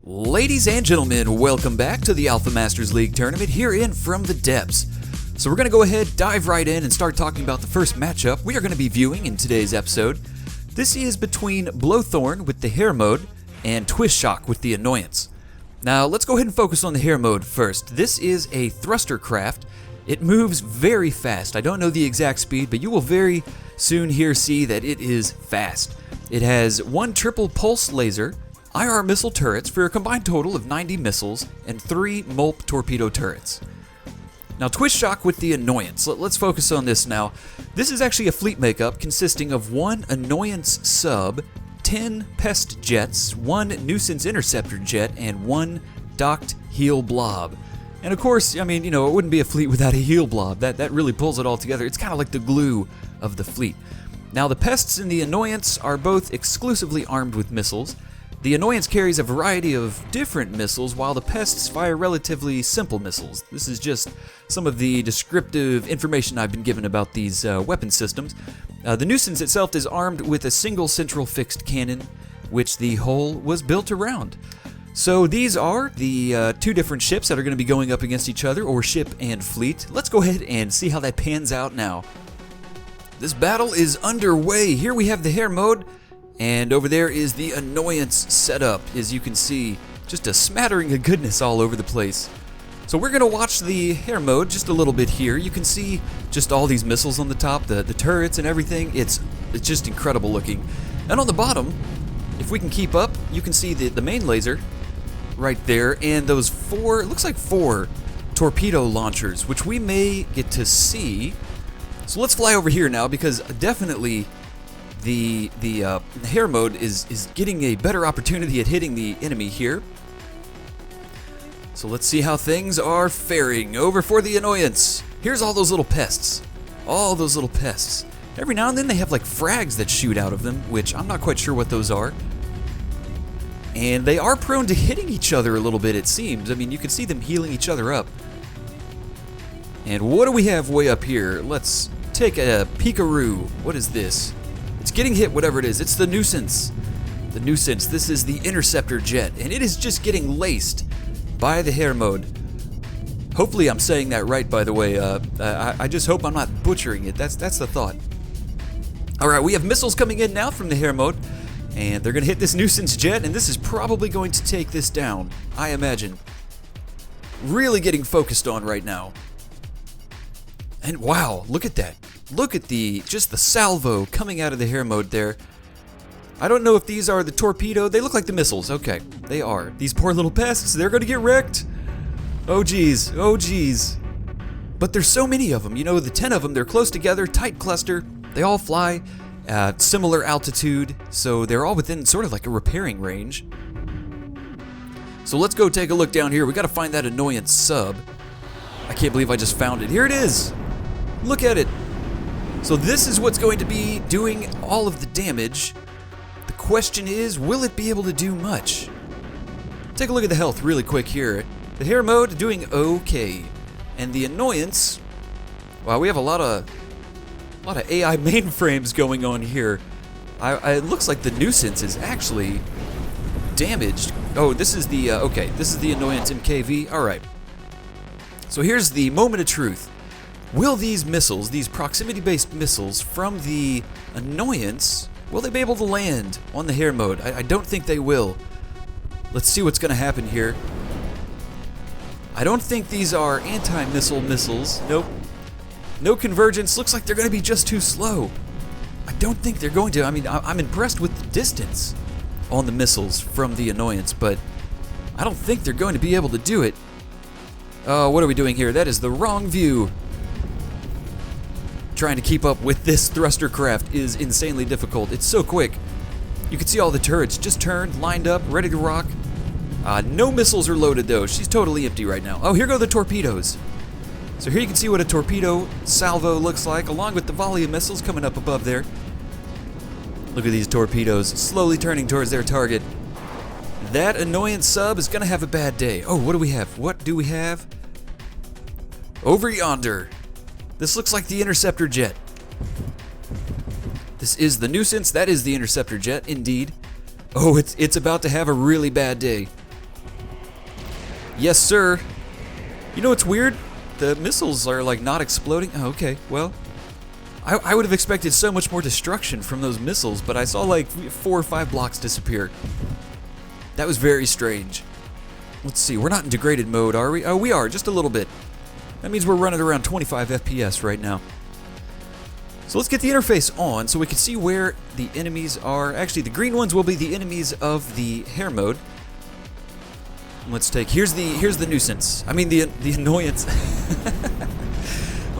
Ladies and gentlemen, welcome back to the AlphaMasters League tournament here in From the Depths. So we're going to go ahead, dive right in, and start talking about the first matchup we are going to be viewing in today's episode. This is between Blowthorn with the Hair Mode and Twist Shock with the Annoyance. Now let's go ahead and focus on the Hair Mode first. This is a thruster craft. It moves very fast. I don't know the exact speed, but you will very soon here see that it is fast. It has one triple pulse laser, IR missile turrets for a combined total of 90 missiles, and 3 MULP torpedo turrets. Now Twist Shock with the Annoyance. Let's focus on this now. This is actually a fleet makeup consisting of 1 Annoyance sub, 10 Pest jets, 1 Nuisance interceptor jet, and 1 docked heel blob. And of course, I mean, it wouldn't be a fleet without a heel blob. That really pulls it all together. It's kind of like the glue of the fleet. Now the Pests and the Annoyance are both exclusively armed with missiles. The Annoyance carries a variety of different missiles, while the Pests fire relatively simple missiles. This is just some of the descriptive information I've been given about these weapon systems. The Nuisance itself is armed with a single central fixed cannon, which the hull was built around. So these are the 2 different ships that are going to be going up against each other, or ship and fleet. Let's go ahead and see how that pans out now. This battle is underway. Here we have the Hair Mode. And over there is the Annoyance setup. As you can see, just a smattering of goodness all over the place. So we're going to watch the Hair Mode just a little bit here. You can see just all these missiles on the top, the turrets and everything. It's just incredible looking. And on the bottom, if we can keep up, you can see the main laser right there. And those 4, it looks like 4 torpedo launchers, which we may get to see. So let's fly over here now, because definitely the Hair Mode is getting a better opportunity at hitting the enemy here. So let's see how things are faring over for the Annoyance. Here's all those little pests. All those little pests. Every now and then they have like frags that shoot out of them, which I'm not quite sure what those are. And they are prone to hitting each other a little bit, it seems. I mean, you can see them healing each other up. And what do we have way up here? Let's take a peekaroo. What is this? It's getting hit, whatever it is. It's the Nuisance. The Nuisance. This is the interceptor jet, and it is just getting laced by the Hair Mode. Hopefully I'm saying that right, by the way. I just hope I'm not butchering it. That's the thought. Alright, we have missiles coming in now from the Hair Mode, and they're going to hit this Nuisance jet, and this is probably going to take this down, I imagine. Really getting focused on right now. And wow, look at that. Look at just the salvo coming out of the Hair Mode there. I don't know if these are the torpedo. They look like the missiles. Okay, they are. These poor little pests, they're going to get wrecked. Oh geez, oh geez. But there's so many of them. The 10 of them, they're close together, tight cluster. They all fly at similar altitude, so they're all within sort of like a repairing range. So let's go take a look down here. We got to find that Annoyance sub. I can't believe I just found it. Here it is. Look at it. So this is what's going to be doing all of the damage. The question is, will it be able to do much? Take a look at the health really quick here. The Hair Mode doing okay. And the Annoyance, wow, we have a lot of AI mainframes going on here. It looks like the Nuisance is actually damaged. Oh, this is the, okay, this is the Annoyance MKV. All right. So here's the moment of truth. Will these missiles, these proximity-based missiles from the Annoyance, will they be able to land on the Hair Mode? I don't think they will. Let's see what's going to happen here. I don't think these are anti-missile missiles. Nope. No convergence. Looks like they're going to be just too slow. I don't think they're going to. I mean, I'm impressed with the distance on the missiles from the Annoyance, but I don't think they're going to be able to do it. What are we doing here? That is the wrong view. Trying to keep up with this thruster craft is insanely difficult. It's so quick. You can see all the turrets just turned, lined up, ready to rock. No missiles are loaded though. She's totally empty right now. Oh, here go the torpedoes. So here you can see what a torpedo salvo looks like, along with the volley of missiles coming up above there. Look at these torpedoes slowly turning towards their target. That Annoyance sub is going to have a bad day. Oh, what do we have? What do we have? Over yonder. This looks like the interceptor jet. This is the Nuisance. That is the interceptor jet, indeed. Oh, it's about to have a really bad day. Yes, sir. You know what's weird? The missiles are like not exploding. Oh, okay, well, I would have expected so much more destruction from those missiles, but I saw like 4 or 5 blocks disappear. That was very strange. Let's see, we're not in degraded mode, are we? Oh, we are, just a little bit. That means we're running around 25 FPS right now. So let's get the interface on so we can see where the enemies are. Actually, the green ones will be the enemies of the hair mode. Let's take, here's the nuisance. I mean the annoyance.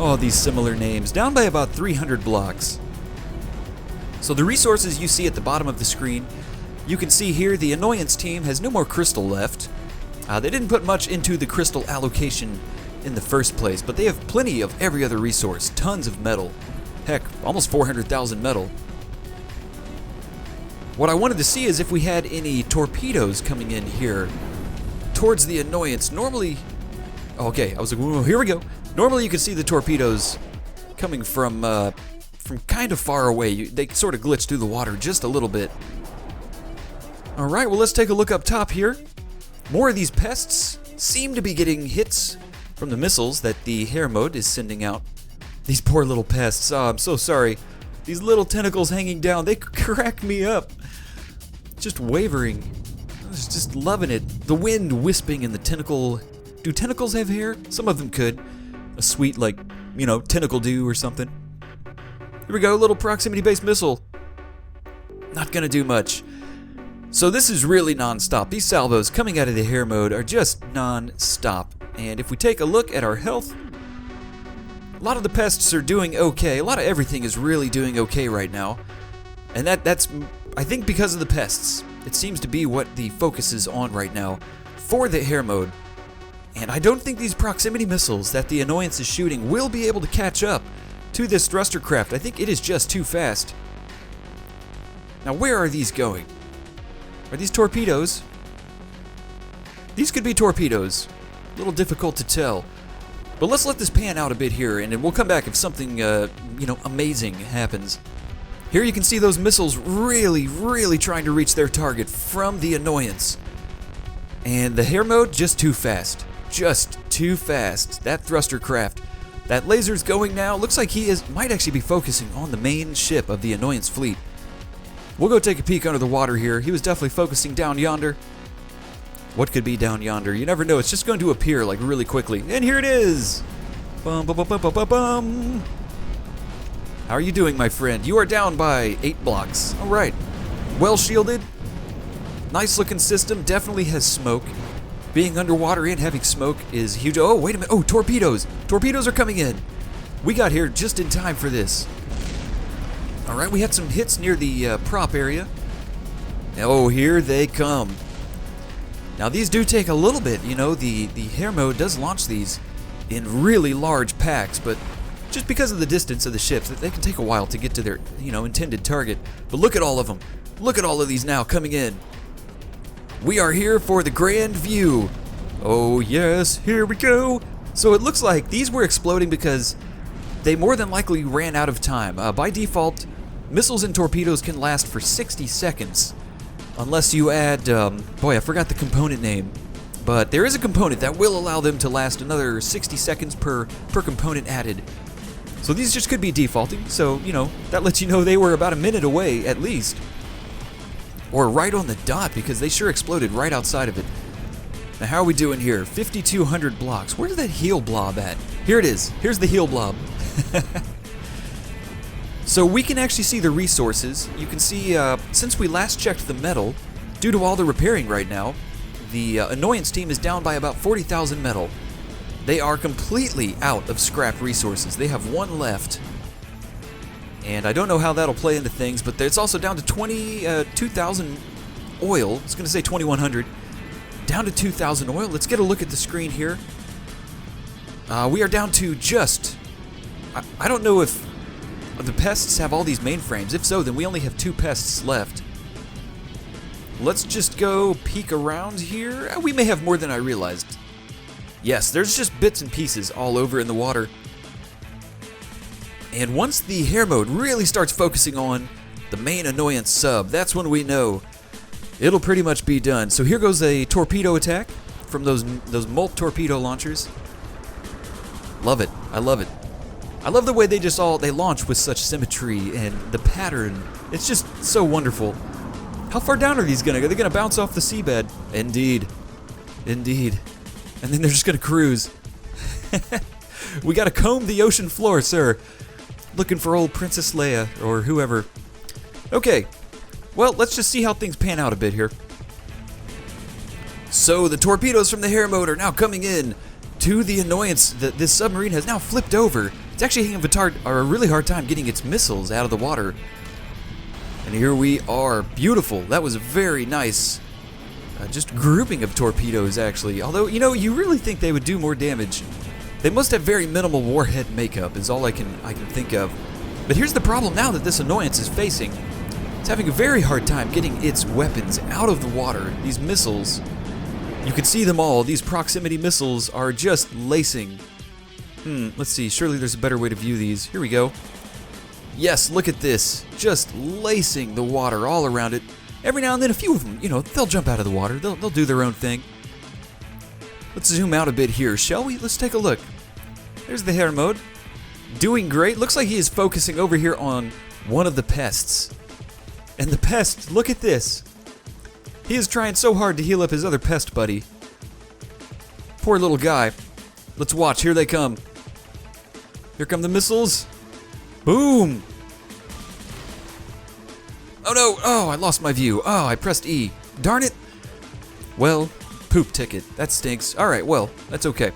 Oh, these similar names. Down by about 300 blocks. So the resources you see at the bottom of the screen, you can see here the Annoyance team has no more crystal left. They didn't put much into the crystal allocation in the first place, but they have plenty of every other resource. Tons of metal. Heck, almost 400,000 metal. What I wanted to see is if we had any torpedoes coming in here towards the Annoyance. Normally, okay, I was like, whoa, here we go. Normally you can see the torpedoes coming from kind of far away. They sort of glitch through the water just a little bit. Alright, well let's take a look up top here. More of these pests seem to be getting hits from the missiles that the hair mode is sending out. These poor little pests. Oh, I'm so sorry. These little tentacles hanging down, they crack me up. Just wavering. I was just loving it. The wind wisping in the tentacle. Do tentacles have hair? Some of them could. A sweet, like, you know, tentacle dew or something. Here we go, little proximity-based missile. Not gonna do much. So this is really non-stop. These salvos coming out of the hair mode are just non-stop. And if we take a look at our health, a lot of the pests are doing okay. A lot of everything is really doing okay right now. And that's, I think, because of the pests. It seems to be what the focus is on right now for the hair mode. And I don't think these proximity missiles that the Annoyance is shooting will be able to catch up to this thruster craft. I think it is just too fast. Now, where are these going? Are these torpedoes? These could be torpedoes. A little difficult to tell. But let's let this pan out a bit here, and then we'll come back if something, amazing happens. Here you can see those missiles really trying to reach their target from the Annoyance. And the hair mode, just too fast. Just too fast. That thruster craft. That laser's going now. Looks like he might actually be focusing on the main ship of the Annoyance fleet. We'll go take a peek under the water here. He was definitely focusing down yonder. What could be down yonder? You never know. It's just going to appear like really quickly. And here it is. Bum, bum, bum, bum, bum, bum, bum. How are you doing, my friend? You are down by 8 blocks. All right. Well shielded. Nice looking system. Definitely has smoke. Being underwater and having smoke is huge. Oh, wait a minute. Oh, torpedoes. Torpedoes are coming in. We got here just in time for this. All right, we had some hits near the prop area. Oh, here they come. Now, these do take a little bit. You know, the hair mode does launch these in really large packs, but just because of the distance of the ships, they can take a while to get to their, intended target. But look at all of them. Look at all of these now coming in. We are here for the grand view. Oh yes, here we go. So it looks like these were exploding because they more than likely ran out of time. By default, missiles and torpedoes can last for 60 seconds. Unless you add, boy, I forgot the component name. But there is a component that will allow them to last another 60 seconds per component added. So these just could be defaulting. So, that lets you know they were about a minute away at least. Or right on the dot, because they sure exploded right outside of it. Now, how are we doing here? 5,200 blocks. Where's that heel blob at? Here it is. Here's the heel blob. So we can actually see the resources. You can see, since we last checked the metal, due to all the repairing right now, the Annoyance team is down by about 40,000 metal. They are completely out of scrap resources. They have 1 left. And I don't know how that'll play into things, but it's also down to 2,000 oil. I was going to say 2,100. Down to 2,000 oil. Let's get a look at the screen here. We are down to just... I don't know if the pests have all these mainframes. If so, then we only have 2 pests left. Let's just go peek around here. We may have more than I realized. Yes, there's just bits and pieces all over in the water. And once the hair mode really starts focusing on the main Annoyance sub, that's when we know it'll pretty much be done. So here goes a torpedo attack. from those Molt torpedo launchers. Love it. I love it. I love the way they launch with such symmetry and the pattern. It's just so wonderful. How far down are these gonna go? They're gonna bounce off the seabed. Indeed. Indeed. And then they're just gonna cruise. We gotta comb the ocean floor, sir. Looking for old Princess Leia or whoever. Okay. Well, let's just see how things pan out a bit here. So the torpedoes from the Hare mode are now coming in to the Annoyance. This submarine has now flipped over. It's actually having a really hard time getting its missiles out of the water. And here we are. Beautiful. That was a very nice just grouping of torpedoes, actually. Although, you know, you really think they would do more damage. They must have very minimal warhead makeup, is all I can think of. But here's the problem now that this Annoyance is facing. It's having a very hard time getting its weapons out of the water. These missiles, you can see them all. These proximity missiles are just lacing. Let's see. Surely there's a better way to view these. Here we go. Yes, look at this. Just lacing the water all around it. Every now and then, a few of them, you know, they'll jump out of the water. They'll do their own thing. Let's zoom out a bit here, shall we? Let's take a look. There's the Hare mode. Doing great. Looks like he is focusing over here on one of the pests. And the pest, look at this. He is trying so hard to heal up his other pest buddy. Poor little guy. Let's watch. Here they come. Here come the missiles. Boom. Oh no. Oh, I lost my view. Oh, I pressed E. Darn it. Well, poop ticket. That stinks. Alright, well, that's okay.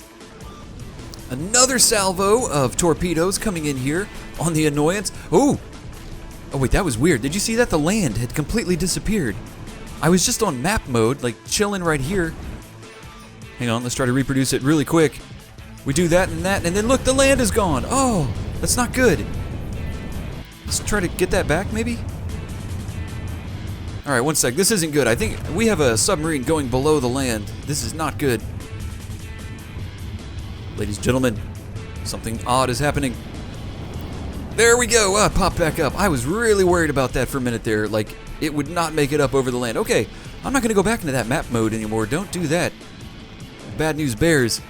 Another salvo of torpedoes coming in here on the Annoyance. Oh! Oh wait, that was weird. Did you see that? The land had completely disappeared. I was just on map mode, like chilling right here. Hang on, let's try to reproduce it really quick. We do that, and then look, the land is gone. Oh, that's not good. Let's try to get that back, maybe? Alright, one sec. This isn't good. I think we have a submarine going below the land. This is not good. Ladies and gentlemen, something odd is happening. There we go. Popped back up. I was really worried about that for a minute there. Like, it would not make it up over the land. Okay, I'm not going to go back into that map mode anymore. Don't do that. Bad news bears.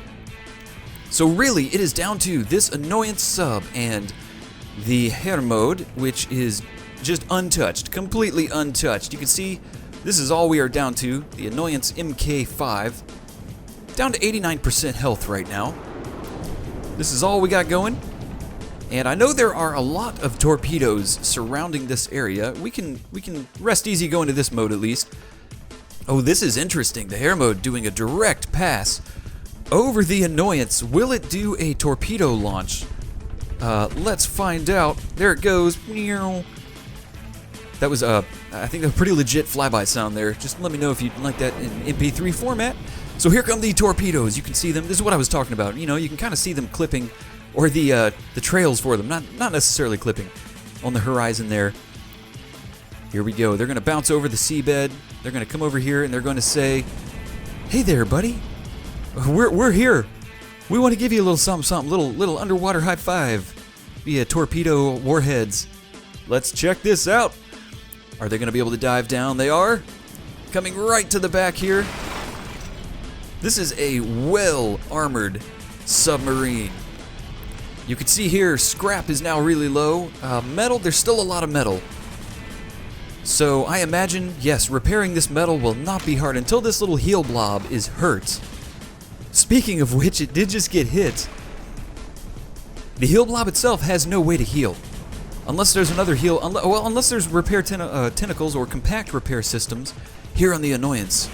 So really, it is down to this Annoyance sub and the Hare mode, which is just untouched, completely untouched. You can see this is all we are down to, the Annoyance MK5. Down to 89% health right now. This is all we got going. And I know there are a lot of torpedoes surrounding this area. We can rest easy going to this mode at least. Oh, this is interesting. The Hare mode doing a direct pass over the Annoyance. Will it do a torpedo launch? Let's find out. There it goes. That was I think a pretty legit flyby sound there. Just let me know if you'd like that in MP3 format. So here come the torpedoes. You can see them. This is what I was talking about. You know, you can kind of see them clipping, or the trails for them. Not necessarily clipping on the horizon there. Here we go. They're going to bounce over the seabed. They're going to come over here and they're going to say, "Hey there, buddy. We're here. We want to give you a little something, little underwater high five via torpedo warheads. Let's check this out." Are they going to be able to dive down? They are. Coming right to the back here. This is a well-armored submarine. You can see here, scrap is now really low. Metal, there's still a lot of metal. So I imagine, yes, repairing this metal will not be hard until this little heel blob is hurt. Speaking of which, it did just get hit. The heel blob itself has no way to heal. Unless there's another heal, unless there's repair tentacles or compact repair systems here on the Annoyance.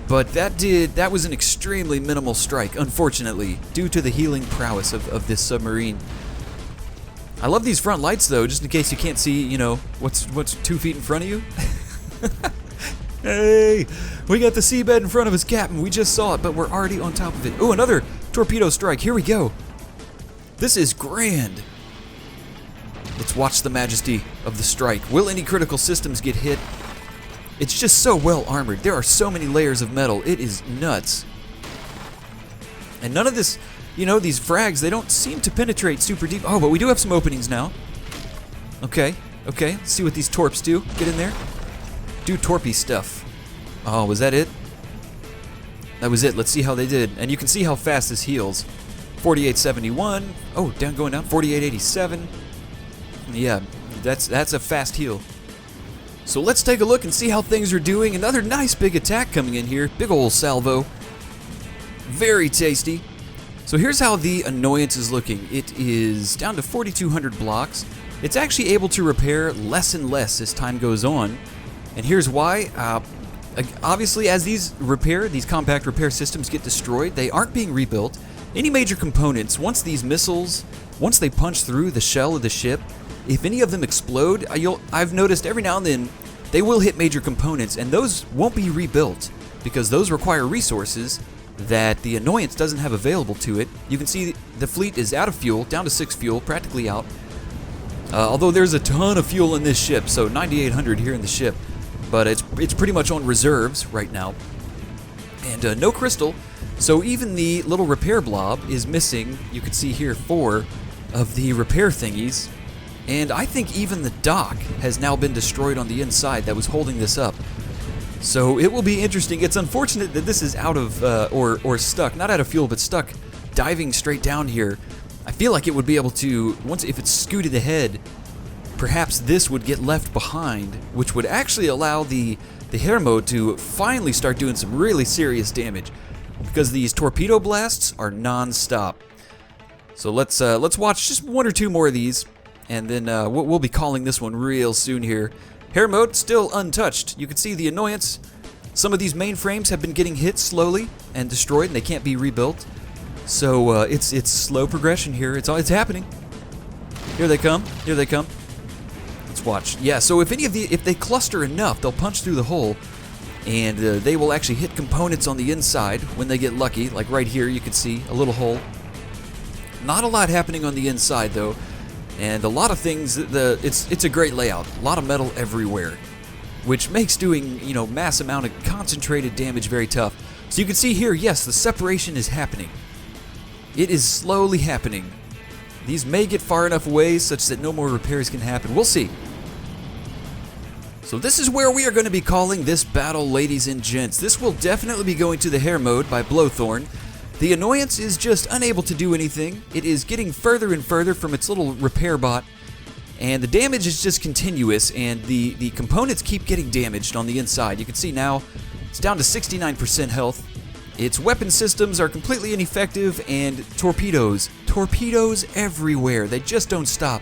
But that was an extremely minimal strike, unfortunately, due to the healing prowess of this submarine. I love these front lights though, just in case you can't see, you know, what's 2 feet in front of you. Hey, we got the seabed in front of us, Captain. We just saw it, but we're already on top of it. Oh, another torpedo strike. Here we go. This is grand. Let's watch the majesty of the strike. Will any critical systems get hit? It's just so well armored. There are so many layers of metal. It is nuts. And none of this, you know, these frags, they don't seem to penetrate super deep. Oh, but we do have some openings now. Okay. Let's see what these torps do. Get in there. Do torpy stuff. Oh, was that it? that was it. Let's see how they did. And you can see how fast this heals. 4871. Oh, going down. 4887. Yeah, that's a fast heal. So let's take a look and see how things are doing. Another nice big attack coming in here. Big ol' salvo. Very tasty. So here's how the Annoyance is looking. It is down to 4,200 blocks. It's actually able to repair less and less as time goes on. And here's why. Obviously, as these compact repair systems get destroyed, they aren't being rebuilt. Any major components, once these missiles, once they punch through the shell of the ship, if any of them explode, I've noticed every now and then they will hit major components, and those won't be rebuilt because those require resources that the Annoyance doesn't have available to it. You can see the fleet is out of fuel, down to 6 fuel, practically out. Although there's a ton of fuel in this ship, so 9,800 here in the ship, but it's pretty much on reserves right now. And no crystal, so even the little repair blob is missing. You can see here 4 of the repair thingies. And I think even the dock has now been destroyed on the inside that was holding this up. So it will be interesting. It's unfortunate that this is out of, or stuck, not out of fuel, but stuck, diving straight down here. I feel like it would be able to, if it's scooted ahead, perhaps this would get left behind, which would actually allow the hair mode to finally start doing some really serious damage, because these torpedo blasts are non-stop. So let's watch just 1 or 2 more of these, and then we'll be calling this one real soon here. Hair mode still untouched. You can see the Annoyance. Some of these mainframes have been getting hit slowly and destroyed, and they can't be rebuilt. So it's slow progression here. It's happening. Here they come. Here they come. Let's watch. Yeah. So if they cluster enough, they'll punch through the hole, and they will actually hit components on the inside when they get lucky. Like right here, you can see a little hole. Not a lot happening on the inside though. And a lot of things, it's a great layout. A lot of metal everywhere, which makes doing, mass amount of concentrated damage very tough. So you can see here, yes, the separation is happening. It is slowly happening. These may get far enough away such that no more repairs can happen. We'll see. So this is where we are going to be calling this battle, ladies and gents. This will definitely be going to the hair mode by Blowthorn. The Annoyance is just unable to do anything. It is getting further and further from its little repair bot, and the damage is just continuous, and the components keep getting damaged on the inside. You can see now it's down to 69% health. Its weapon systems are completely ineffective, and torpedoes everywhere. They just don't stop.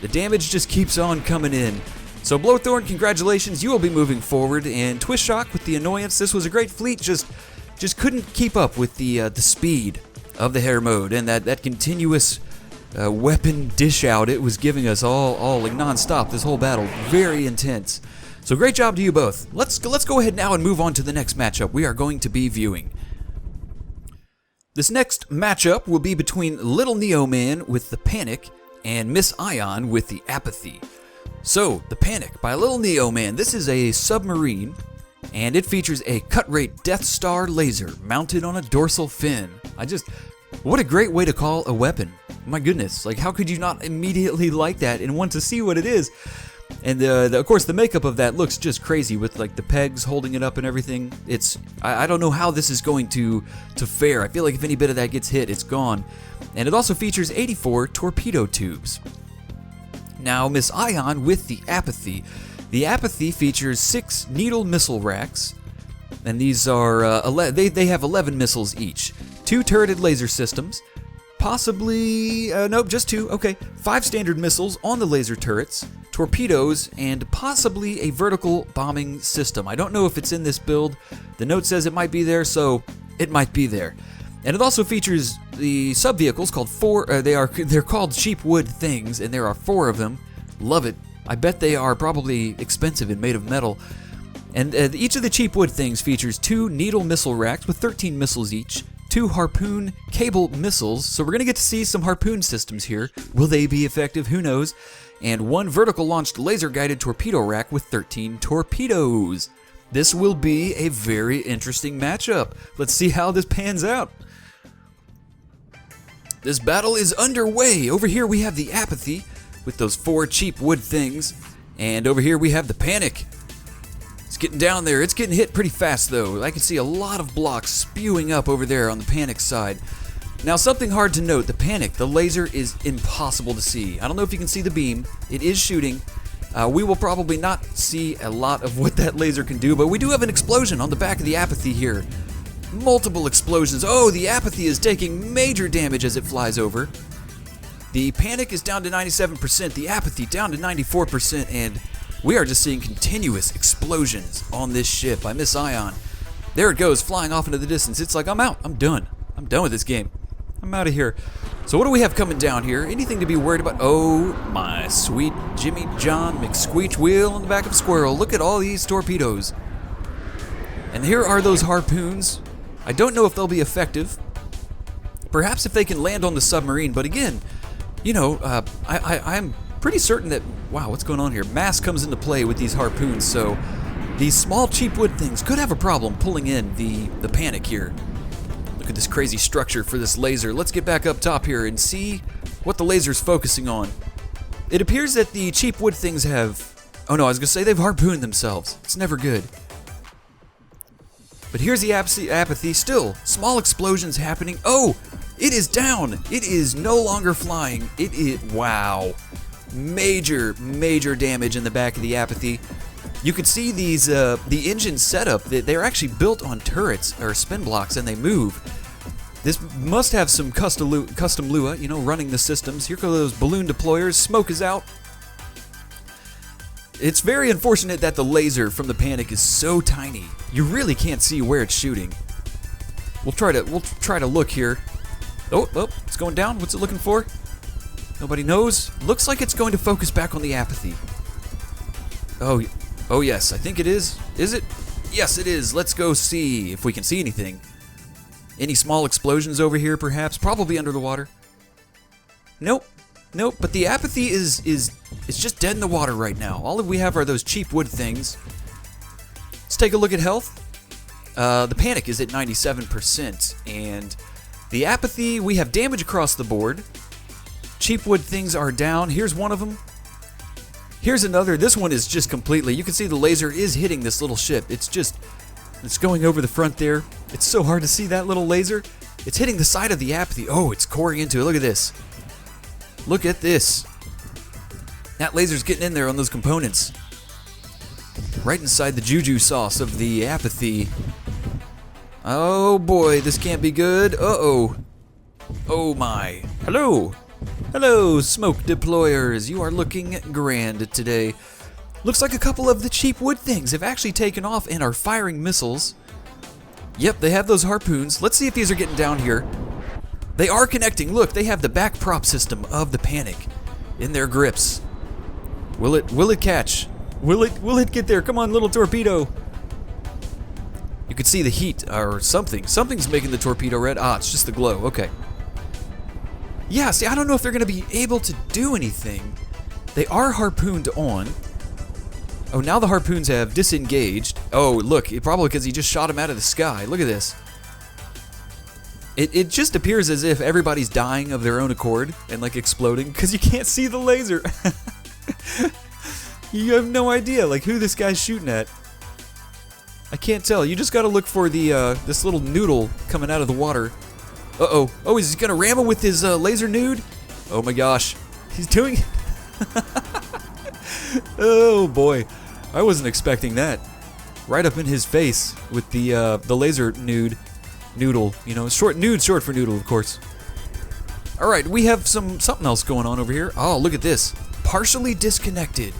The damage just keeps on coming in. So Blowthorn, congratulations, you will be moving forward, and Twist Shock with the Annoyance. This was a great fleet, just couldn't keep up with the speed of the hair mode and that continuous weapon dish out it was giving us all like non-stop this whole battle. Very intense. So great job to you both. Let's go ahead now and move on to the next matchup we are going to be viewing. This next matchup will be between Little Neo Man with the Panic and Miss Ion with the Apathy. So, the Panic by Little Neo Man. This is a submarine, and it features a cut-rate Death Star laser mounted on a dorsal fin. What a great way to call a weapon. My goodness, like how could you not immediately like that and want to see what it is? And of course the makeup of that looks just crazy with like the pegs holding it up and everything. I don't know how this is going to fare. I feel like if any bit of that gets hit, it's gone. And it also features 84 torpedo tubes. Now Miss Ion with the Apathy. The Apathy features 6 needle missile racks, and these are they have 11 missiles each. 2 turreted laser systems, possibly nope, just 2. Okay, 5 standard missiles on the laser turrets, torpedoes, and possibly a vertical bombing system. I don't know if it's in this build. The note says it might be there, so it might be there. And it also features the sub-vehicles called they're called cheap wood things, and there are 4 of them. Love it. I bet they are probably expensive and made of metal. And each of the cheap wood things features 2 needle missile racks with 13 missiles each, 2 harpoon cable missiles, so we're going to get to see some harpoon systems here. Will they be effective? Who knows? And 1 vertical launched laser guided torpedo rack with 13 torpedoes. This will be a very interesting matchup. Let's see how this pans out. This battle is underway. Over here we have the Apathy with those 4 cheap wood things, and over here we have the Panic. It's getting down there. It's getting hit pretty fast, though. I can see a lot of blocks spewing up over there on the Panic side. Now, something hard to note. The Panic, the laser is impossible to see. I don't know if you can see the beam. It is shooting. We will probably not see a lot of what that laser can do, but we do have an explosion on the back of the Apathy here. Multiple explosions. Oh, the Apathy is taking major damage as it flies over. The Panic is down to 97%, the Apathy down to 94%, and we are just seeing continuous explosions on this ship. I miss Ion. There it goes, flying off into the distance. It's like, I'm out. I'm done. I'm done with this game. I'm out of here. So what do we have coming down here? Anything to be worried about? Oh, my sweet Jimmy John McSqueech wheel on the back of a squirrel. Look at all these torpedoes. And here are those harpoons. I don't know if they'll be effective. Perhaps if they can land on the submarine, but again, you know, I'm pretty certain that, wow, what's going on here? Mass comes into play with these harpoons, so these small cheap wood things could have a problem pulling in the Panic here. Look at this crazy structure for this laser. Let's get back up top here and see what the laser's focusing on. It appears that the cheap wood things have, oh no, I was gonna say they've harpooned themselves. It's never good. But here's the Apathy, still small explosions happening. Oh, it is down. It is no longer flying. Wow. Major damage in the back of the Apathy. You can see these, the engine setup, they're actually built on turrets or spin blocks and they move. This must have some custom Lua, you know, running the systems. Here go those balloon deployers. Smoke is out. It's very unfortunate that the laser from the Panic is so tiny. You really can't see where it's shooting. We'll try to look here. Oh, it's going down. What's it looking for? Nobody knows. Looks like it's going to focus back on the Apathy. Oh yes, I think it is. Is it? Yes, it is. Let's go see if we can see anything. Any small explosions over here, perhaps? Probably under the water. Nope. But the Apathy is just dead in the water right now. All we have are those cheap wood things. Let's take a look at health. The Panic is at 97%, and the Apathy, we have damage across the board. Cheap wood things are down. Here's one of them. Here's another. This one is just completely, you can see the laser is hitting this little ship. It's going over the front there. It's so hard to see that little laser. It's hitting the side of the Apathy. Oh, it's coring into it. Look at this. Look at this. That laser's getting in there on those components. Right inside the juju sauce of the Apathy. Oh boy, this can't be good. Uh-oh. Oh my. Hello. Hello, smoke deployers. You are looking grand today. Looks like a couple of the cheap wood things have actually taken off and are firing missiles. Yep, they have those harpoons. Let's see if these are getting down here. They are connecting. Look, they have the back prop system of the Panic in their grips. Will it catch? Will it get there? Come on, little torpedo. You can see the heat or something. Something's making the torpedo red. Ah, it's just the glow. Okay. Yeah, see, I don't know if they're going to be able to do anything. They are harpooned on. Oh, now the harpoons have disengaged. Oh, look, probably because he just shot him out of the sky. Look at this. It just appears as if everybody's dying of their own accord and like exploding because you can't see the laser. You have no idea like who this guy's shooting at. I can't tell. You just got to look for the this little noodle coming out of the water. Uh-oh. Oh, is he going to ram him with his laser nude? Oh my gosh. He's doing it. Oh boy. I wasn't expecting that. Right up in his face with the laser noodle, you know, short for noodle, of course. All right, we have something else going on over here. Oh, look at this. Partially disconnected.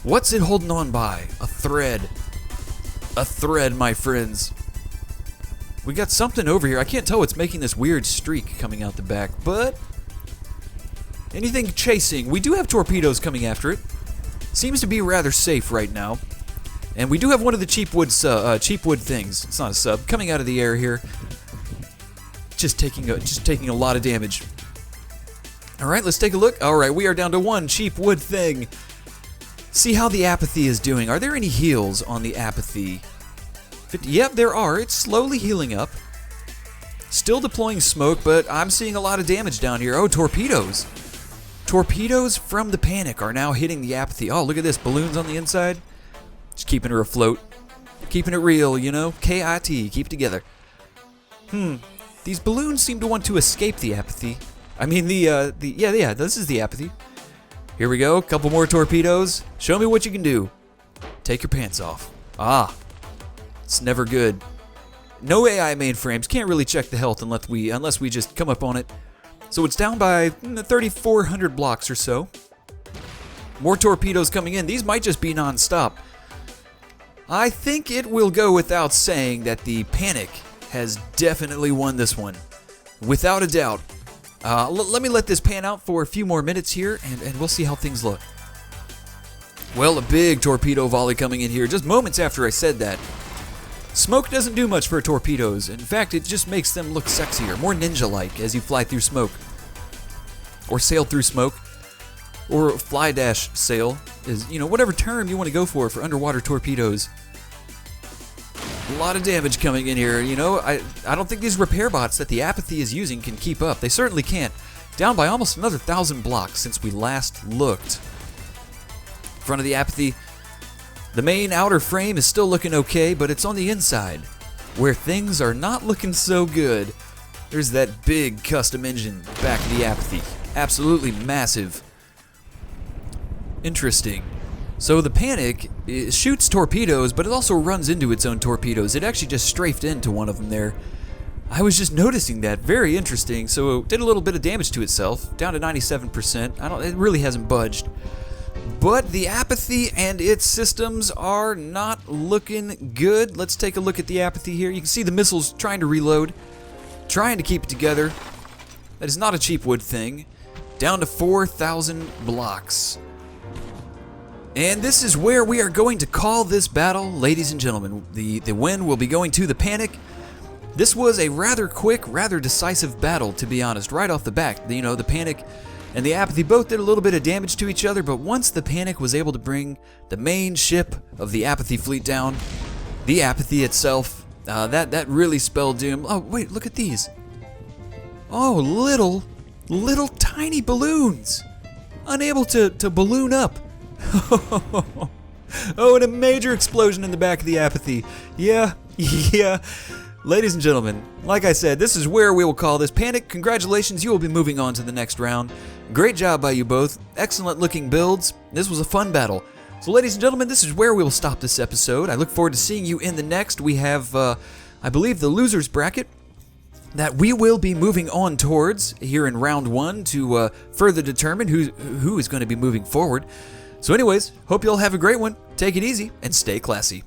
What's it holding on by? A thread. A thread, my friends. We got something over here. I can't tell what's making this weird streak coming out the back, but anything chasing. We do have torpedoes coming after it. Seems to be rather safe right now. And we do have one of the cheap wood things. It's not a sub. Coming out of the air here. Just taking a lot of damage. All right, let's take a look. All right, we are down to one cheap wood thing. See how the Apathy is doing. Are there any heals on the Apathy? Yep, there are. It's slowly healing up. Still deploying smoke, but I'm seeing a lot of damage down here. Oh, torpedoes. Torpedoes from the Panic are now hitting the Apathy. Oh, look at this. Balloons on the inside. Just keeping her afloat. Keeping it real, you know? K-I-T, keep it together. These balloons seem to want to escape the Apathy. I mean, yeah, this is the Apathy. Here we go, couple more torpedoes. Show me what you can do. Take your pants off. Ah, it's never good. No AI mainframes, can't really check the health unless we just come up on it. So it's down by 3,400 blocks or so. More torpedoes coming in. These might just be non-stop. I think it will go without saying that the Panic has definitely won this one. Without a doubt. Let me let this pan out for a few more minutes here, and we'll see how things look. Well, a big torpedo volley coming in here just moments after I said that. Smoke doesn't do much for torpedoes. In fact, it just makes them look sexier, more ninja-like as you fly through smoke. Or sail through smoke. Or fly dash sail is, you know, whatever term you want to go for underwater torpedoes. A lot of damage coming in here, you know. I don't think these repair bots that the Apathy is using can keep up. They certainly can't. Down by almost another 1,000 blocks since we last looked. In front of the Apathy, the main outer frame is still looking okay, but it's on the inside, where things are not looking so good. There's that big custom engine back of the Apathy. Absolutely massive. Interesting. So the Panic shoots torpedoes, but it also runs into its own torpedoes. It actually just strafed into one of them there. I was just noticing that. Very interesting. So it did a little bit of damage to itself, down to 97%. It really hasn't budged. But the Apathy and its systems are not looking good. Let's take a look at the Apathy here. You can see the missiles trying to reload, trying to keep it together. That is not a cheap wood thing. Down to 4,000 blocks. And this is where we are going to call this battle, ladies and gentlemen. The win will be going to the Panic. This was a rather quick, rather decisive battle, to be honest, right off the bat. You know, the Panic and the Apathy both did a little bit of damage to each other, but once the Panic was able to bring the main ship of the Apathy fleet down, the Apathy itself, that really spelled doom. Oh, wait, look at these. Oh, little tiny balloons. Unable to balloon up. Oh, and a major explosion in the back of the Apathy. Yeah. Ladies and gentlemen, like I said, this is where we will call this Panic. Congratulations, you will be moving on to the next round. Great job by you both. Excellent looking builds. This was a fun battle. So ladies and gentlemen, this is where we will stop this episode. I look forward to seeing you in the next. We have, I believe, the losers bracket that we will be moving on towards here in round 1 to further determine who is going to be moving forward. So anyways, hope you all have a great one. Take it easy and stay classy.